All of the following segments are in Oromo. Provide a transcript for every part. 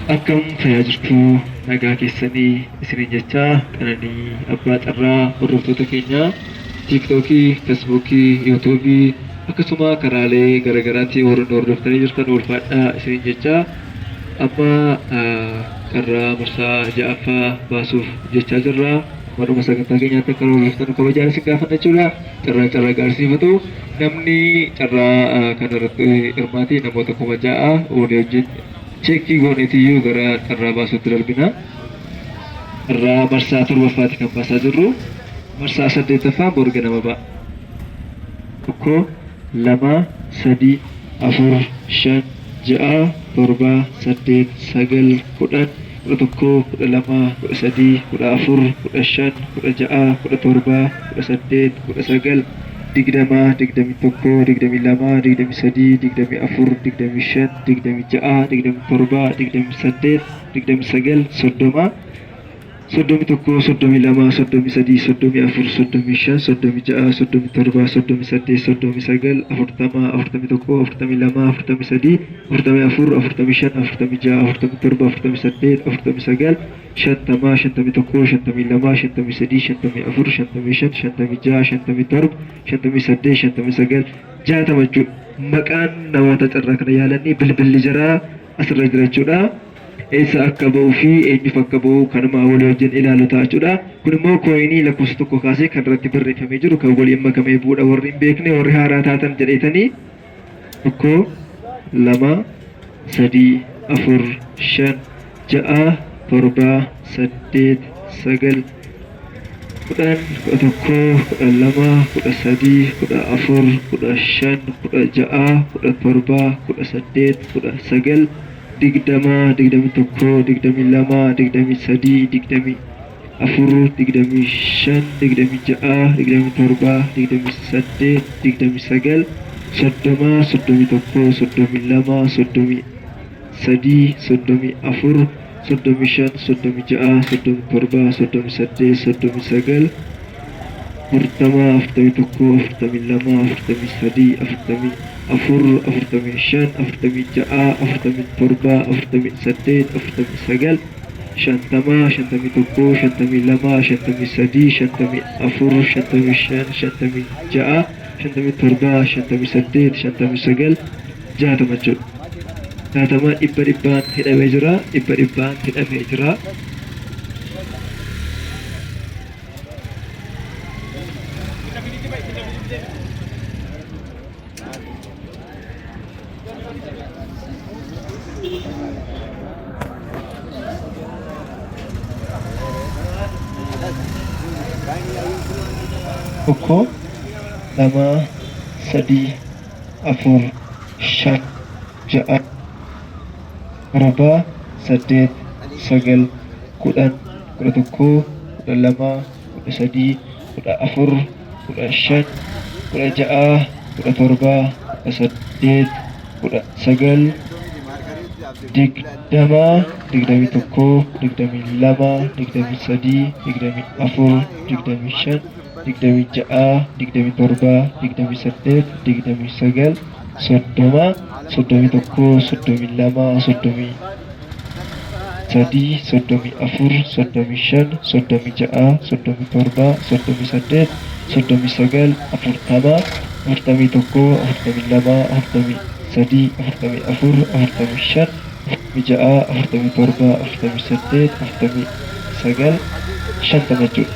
Akkam fayyaa jirtu nagaa keessanii isiniin jecha qananii abbaa carraa hordoftoota keenya tiiktookii, feesbuukii, yuutuubii akkasuma karaalee garaagaraatiin warreen hordoftanii jirtan ulfaadhaa isiniin jecha amma carraa marsaa ja'affaa baasuuf jechaa jirra. Warruma sagantaa keenyaatti akka hordoftan kabajaan isin gaafanna jechuudha. Carraa gaarsiifatu namni carraa kanarratti hirmaate namoota 6,000 walii wajjin cheekii gooneetiyyuu gara carraa baasuutti darbina. Carraa marsaa 7ffaatti kan baasaa jirru. Marsaa 8ffaan borga nama ba'a. 1, 2, 3, 4, 5, 6, 7, 8, 9, 10, 11, 12, 13, 14, 15, 16, 17, 18, 19, 20, 21, 22, 23, 24, 25, 26, 27, 28, 29, 30, 31, 32, 33, 34, 35, 36, 37, 38, 39, 40, 41, 42, 43, 44, 45, 46, 47, 48, 49, 50, 51, 52, 53, 54, 55, 56, 57, 58, 59, 60 jechuudha. Maqaan namoota carraa kana yaalanii bilbilli jaraa asirra jira jechuudha. Eessa akka ba'uu fi eenyuuf akka ba'u kanuma walii wajjin ilaalu ta'a jechuudha. Kun immoo kooyinii lakkoofsa tokko kaasee kan irratti barreeffamee jiru kan waliin makamee bu'uudha. Warri hin beekne warri haaraa taatan jedheetanii 1, 2, 3, 4, 5, 6, 7, 8, 9, 10, 11, 12, 13, 14, 15, 16, 17, 18, 19, 20, 21, 22, 23, 24, 25, 26, 27, 28, 29, 30, 31, 32, 33, 34, 35, 36, 37, 38, 39, 40, 41, 42, 43, 44, 45, 46, 47, 48, 49, 50, 51, 52, 53, 54, 55, 56, 57, 58, 59, 60 jechuudha. 60 dhibbaan hidhamee jira. Dhibbaan hidhamee jira. Tokko, 2, 3, 4, 5, 6, 7, 8, 9, 10, 11, 12, 13, 14, 15, 16, 17, 18, 19, 20, 21, 22, 23, 24, 25, 26, 27, 28, 29, 30, 31, 32, 33, 34, 35, 36, 37, 38, 39, 40, 41, 42, 43, 44, 45, 46, 47, 48, 49, 50 jechuudha.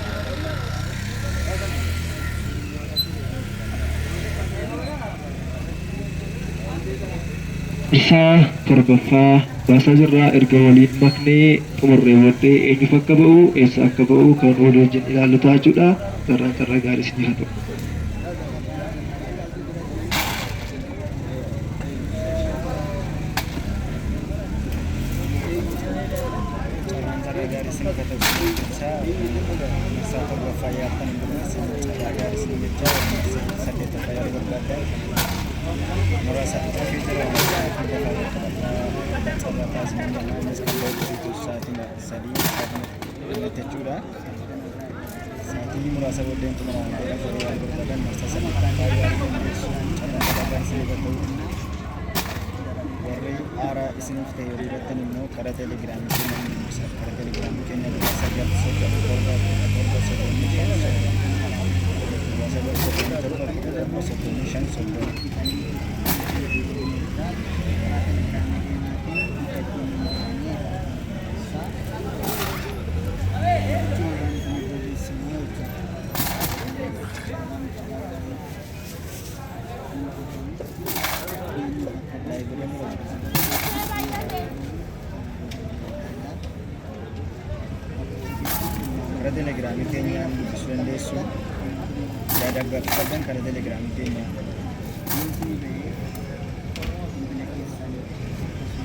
Isaa 7ffaa baasaa jirraa erga waliin maknee xumurree booddee eenyuuf akka ba'u eessa akka ba'u kan walii wajjin ilaallu ta'a jechuudha. Carraa gaarii isiniif haa ta'u. Saatii muraasa booddeen xumuraan booda firii wal gurguratan marsa 8 baay'ee argamu carraa gaarii warri haaraa isiniif ta'e yoo dibattan immoo karaa teelegiraamii keenya ni ibsa. Karaa teelegiraamii keenya duraa sagal soddoma torba torba soddomii shan soddoma. Duraa sagal soddomii torba torba soddomii shan soddoma. Karaa teelegiraamii keenyaan dubbisuu dandeessu. Yaada gaaffii qabdan karaa teelegiraamii keenyaan.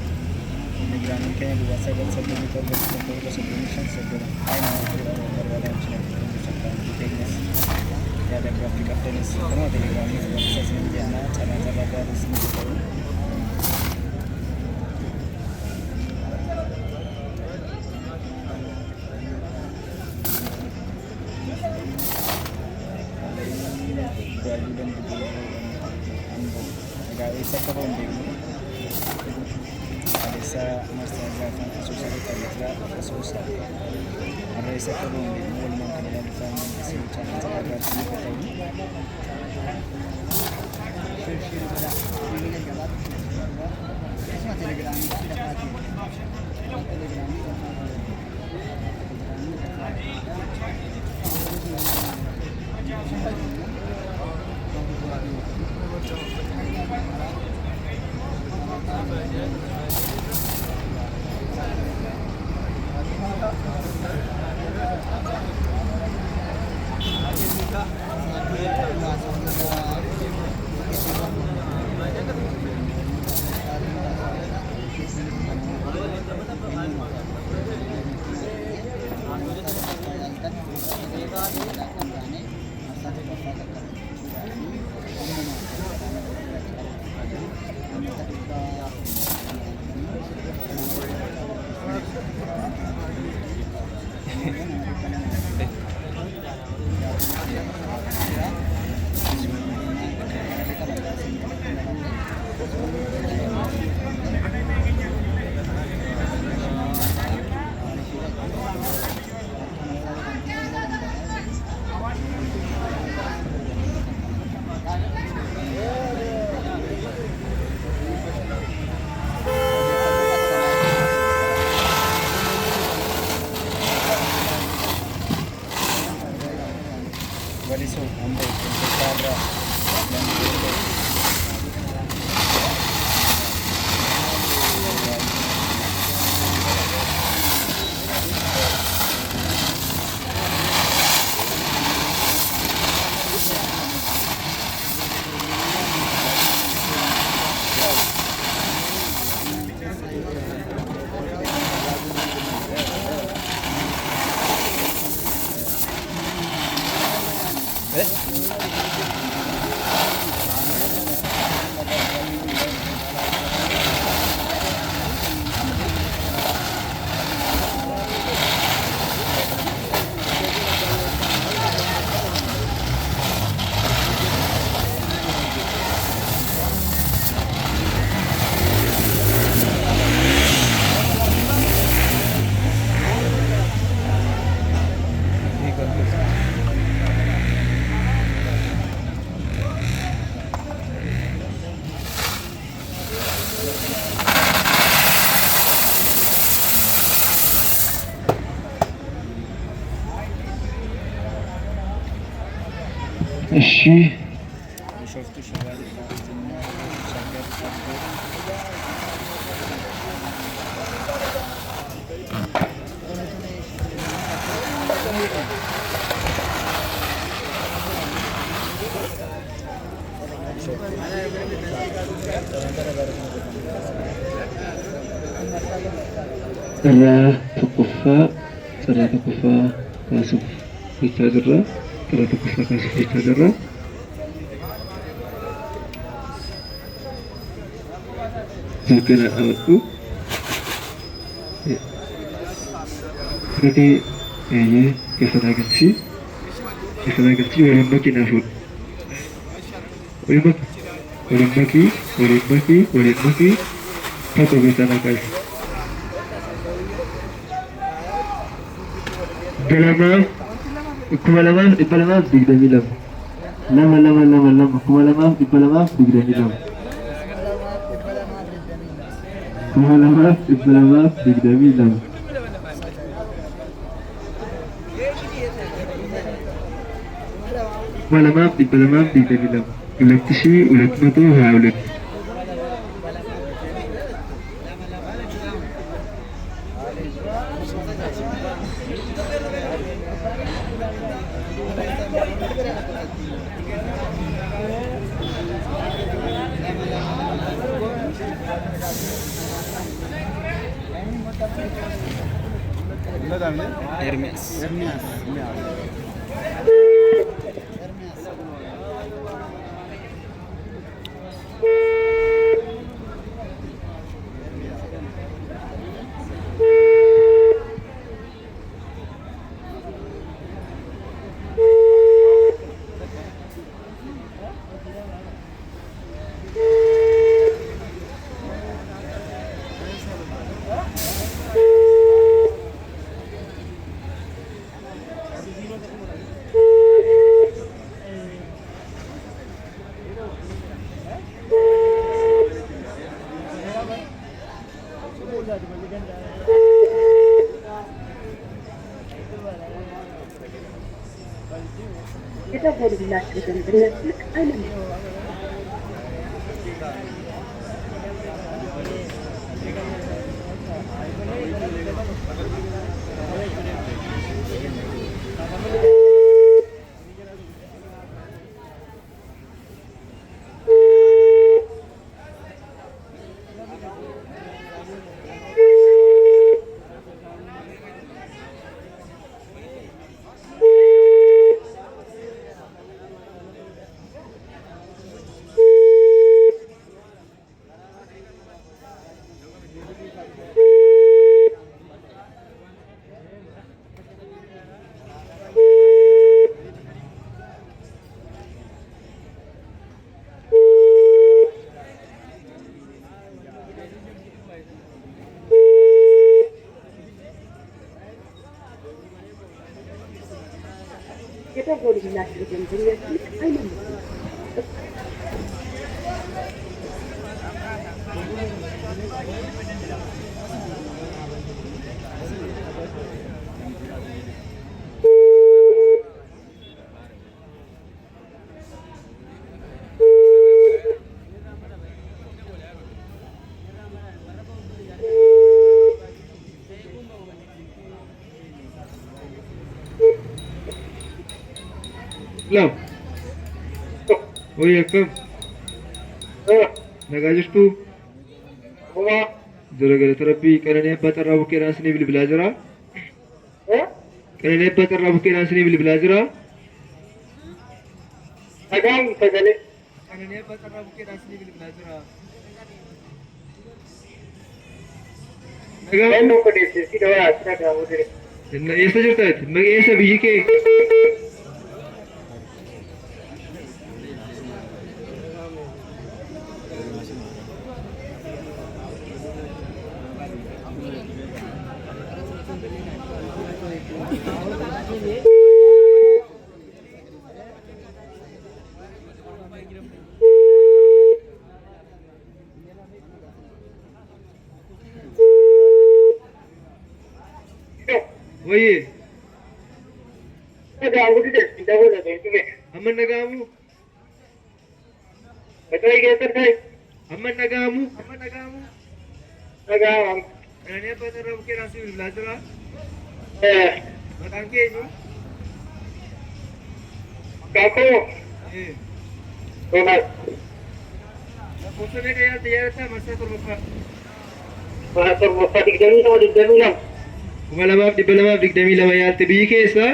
Teelegiraamiin keenya duwwaa sagal soddomii torba torba soddomii shan soddoma. Barbaadan akkaawuntii keenyas yaada gaaffii qabdanis kanuma teelegiraamii barreessaa isin jennaa carraa gaarii isin ta'u. Isa apa pun dia, ada sa masa zaman sosial kita apa sosial, ada isa apa pun dia, mula mungkin dalam zaman sosial cara agar kita tahu. Waliso ambil cara yang berbeda. እሺ ቢሾፍቱ ሸባሌ ካፍትና ሸገር Sarah Tukufa Kasuf Bicara Sarah Tukufa Kasuf Bicara Zakira aku Berarti ya kesenangan sih orang makin afut orang maki tokko keessan akkas kuma lamaaf dhibba lamaaf digdamii lama lama lama lama lama kuma lamaaf dhibba lamaaf digdamii lama kuma lamaaf dhibba lamaaf digdamii lama kuma lamaaf dhibba lamaaf digdamii lama 2222 Hermes. የተጎዱላቸው ደንበኞች ልክ አይደለም። የተጎዱላቸው ደንበኞች ልክ አይደለም። Lam. Oh iya kam. Nagaa jirtu. Gara tarabbii qananii abbaa xarraa bukkeedhaan isinii bilbilaa jira. Qananii abbaa xarraa bukkeedhaan isinii bilbilaa jira. Nagaan sagalee. Qananii abbaa xarraa bukkeedhaan isinii bilbilaa jira. Nagaa. Eenyu odeesse si dhawaa asirra gaafuu dire. Eessa jirtaati? Eessa biyyi kee? Oye, Gaafuu dire si dhawuu dhabeetu amma nagaamu? Betul gitu sih. Amma nagaamu? Nagaan. Qananii abbaa xarraa bukkeedhaan isinii bilbilaa jira. Maqaan kee eenyu? Kaku. Donat. Lakkoofsa meeqa yaadatta marsaa torbaffaa? Bahasa Musa digdami sama digdami lang. 2222 yaalte biyyi keessa?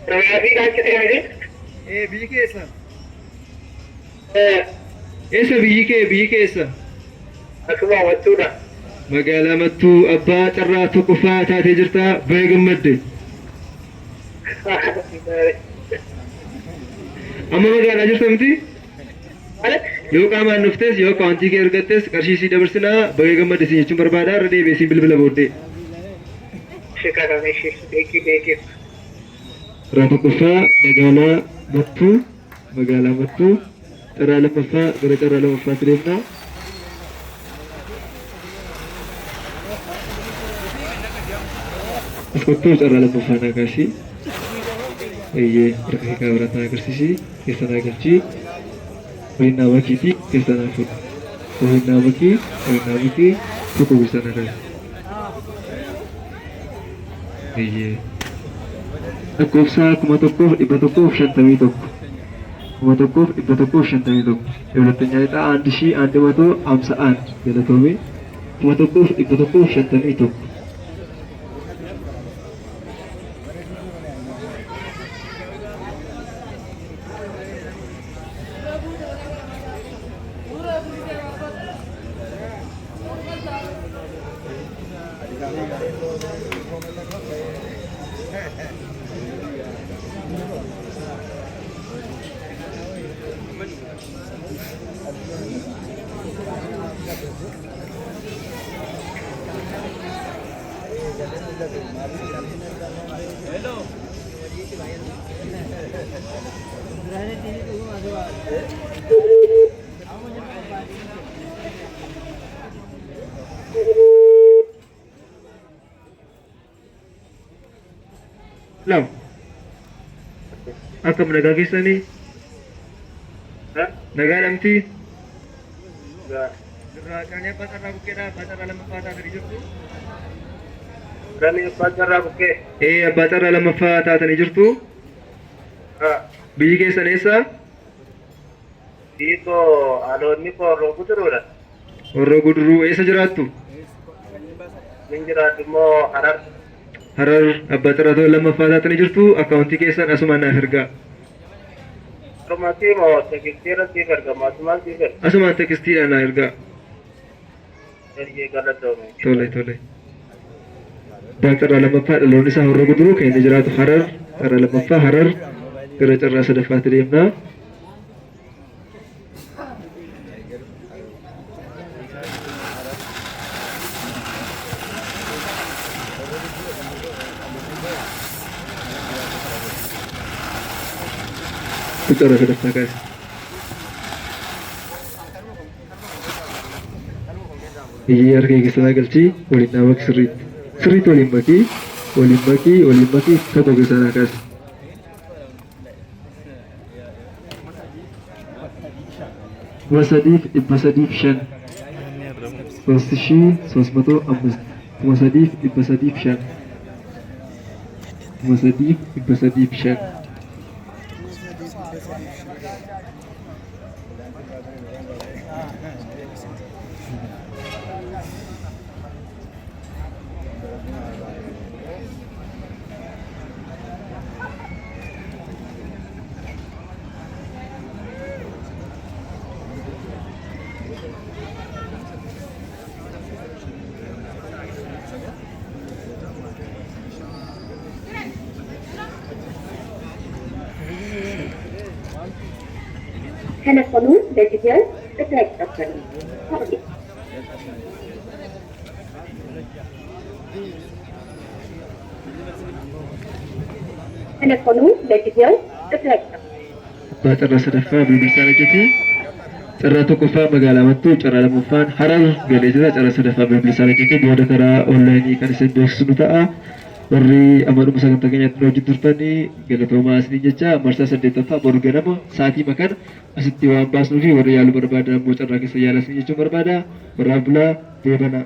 Rabi kan kita ini. Biyyi keessa? Eessa biyyi keessa? Aku mau waktu dah. Magaalaa Mattuu abbaa xarraa tokkoffaa taatee jirta baay'ee gammadde. Amma magaalaa jirta miti? Mana? Yoo qaamaan dhuftes yoo akaawuntii kee argattes qarshii sii dabarsinaa baga gammadde siin jechuun barbaada irra deebi'ee siin bilbila booddee. Karaa tokkoffaa magaalaa Mattuu carraa lammaffaa gara carraa lammaffaatti deemnaa. Iskottuu carraa lammaffaa naagaasii. Eeyyee harka kee kaabirataa agarsiisii keessa naagalchii. Waliin naabakiitii keessa naafudha. Waliin naabakii tokko gosa nagaa. Eeyyee. Lakkoofsa 1151 1151 የሁለተኛ ዕጣ 1151 ገለቶሜ 1151 Lam, akkam nagaa keessanii? Nagaa namti? Gurraachanii abbaa carraa bukkeedha. Abbaa carraa lammaffaa taatanii jirtu? Abbaa carraa bukkee? Abbaa carraa lammaffaa taatanii jirtu? Biyyi keessan eessa? Biyyi koo aloonni koo Horroo Guduruudha. Horroo Guduruu eessa jiraattu? Min jiraatu immoo Harar. Harar abbaa carraa lammaffaa taatanii jirtu? Akaawuntii keessan asumaan naaf ergaa. Rumaatii moo tekistiira siif ergama? Asumaan siif erga? Asumaan tekistiidhaan naa ergaa. Ergee galatoome. Tole. Abbaa carraa lammaffaa dhaloonni isaa Horroo Guduruu kan inni jiraatu Harar. Carraa lammaffaa Harar gara carraa sadaffaatti deemnaa. Carraa sadaffaa kaase. Iyyee harka keessa naagalchii waliin naabaki sirriitti waliin makii tokko keessa naa kaase. Kuma sadiif 305 3305 kuma sadiif 305 Telefonuን በጊዜው ጥሪ አይቀበልም። Telefonuun በጊዜው ጥሪ አይቀበልም። Abbaa carraa sadaffaa bilbilisaan hojjetu. Carraa tokkoffaa magaalaa Mattuu, carraa lammaffaan Harar galee jira. Carraa sadaffaa bilbilisaan hojjetu booda karaa onlaayinii kan isin beeksisnu ta'a. Warri amanuma sagantaa keenyatti hojii turtanii galatoomaa isiniin jecha marsaa 8ffaa boru ganama sa'aatii makan asitti waan baasnuu fi warri yaaluu barbaadan ammoo carraa keessa yaala isin jechuun barbaada. Warraaf bulaa deebanaa.